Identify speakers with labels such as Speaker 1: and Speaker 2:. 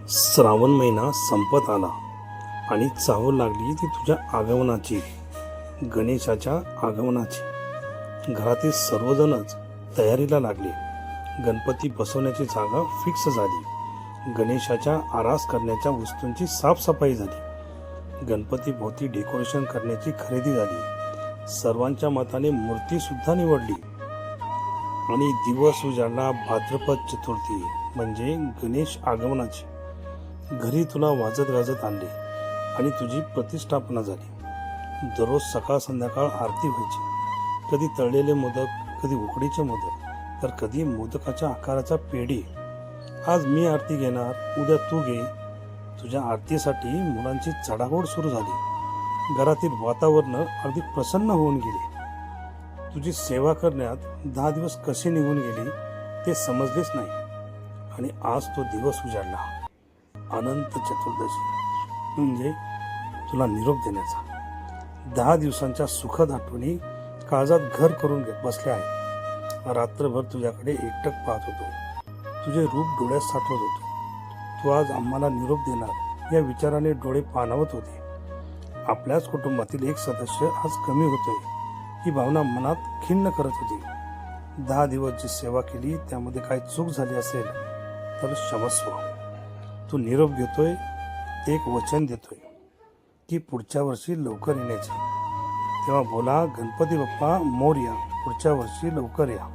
Speaker 1: श्रावण महिना संपत आला आणि चाहूल लागली ती तुझ्या आगमनाची, गणेशाच्या आगमनाची। घरातील सर्वजणच तयारीला लागले। गणपती बसवण्याची जागा फिक्स झाली। गणेशाच्या आरास करण्याच्या वस्तूंची साफसफाई झाली। गणपती भोवती डेकोरेशन करण्याची खरेदी झाली। सर्वांच्या मताने मूर्ती सुद्धा निवडली आणि दिवस उजाडला भाद्रपद चतुर्थी म्हणजे गणेश आगमनाची। घरी तुला वाजत गाजत आणले आणि तुझी प्रतिष्ठापना झाली। दररोज सकाळ संध्याकाळ आरती व्हायची। कधी तळलेले मोदक, कधी उकडीचे मोदक, तर कधी मोदकाच्या आकाराचा पेढे। आज मी आरती घेणार, उद्या तू घे। तुझ्या आरतीसाठी मुलांची चढाओढ सुरू झाली। घरातील वातावरण अगदी प्रसन्न होऊन गेले। तुझी सेवा करण्यात 10 दिवस कसे निघून गेले ते समजलेच नाही। आणि आज तो दिवस उजाडला, अनंत चतुर्दशी, म्हणजे तुला निरोप देण्याचा। 10 दिवसांच्या सुखद आठवणी काळजात घर करून बसल्या आहेत। रात्रभर तुझ्याकडे एकटक पाहत होतो, तुझे रूप डोळ्यात साठवत होतो। तू आज आम्हाला निरोप देणार या विचाराने डोळे पाणावत होते। आपल्याच कुटुंबातील एक सदस्य आज कमी होतोय ही भावना मनात खिन्न करत होती। 10 दिवस जी सेवा केली त्यामध्ये काही चूक झाली असेल तर क्षमस्व। तू निरोप घेतोय, एक वचन देतोय की पुढच्या वर्षी लवकर येण्याचे। तेव्हा बोला, गणपती बाप्पा मोरया, पुढच्या वर्षी लवकर या।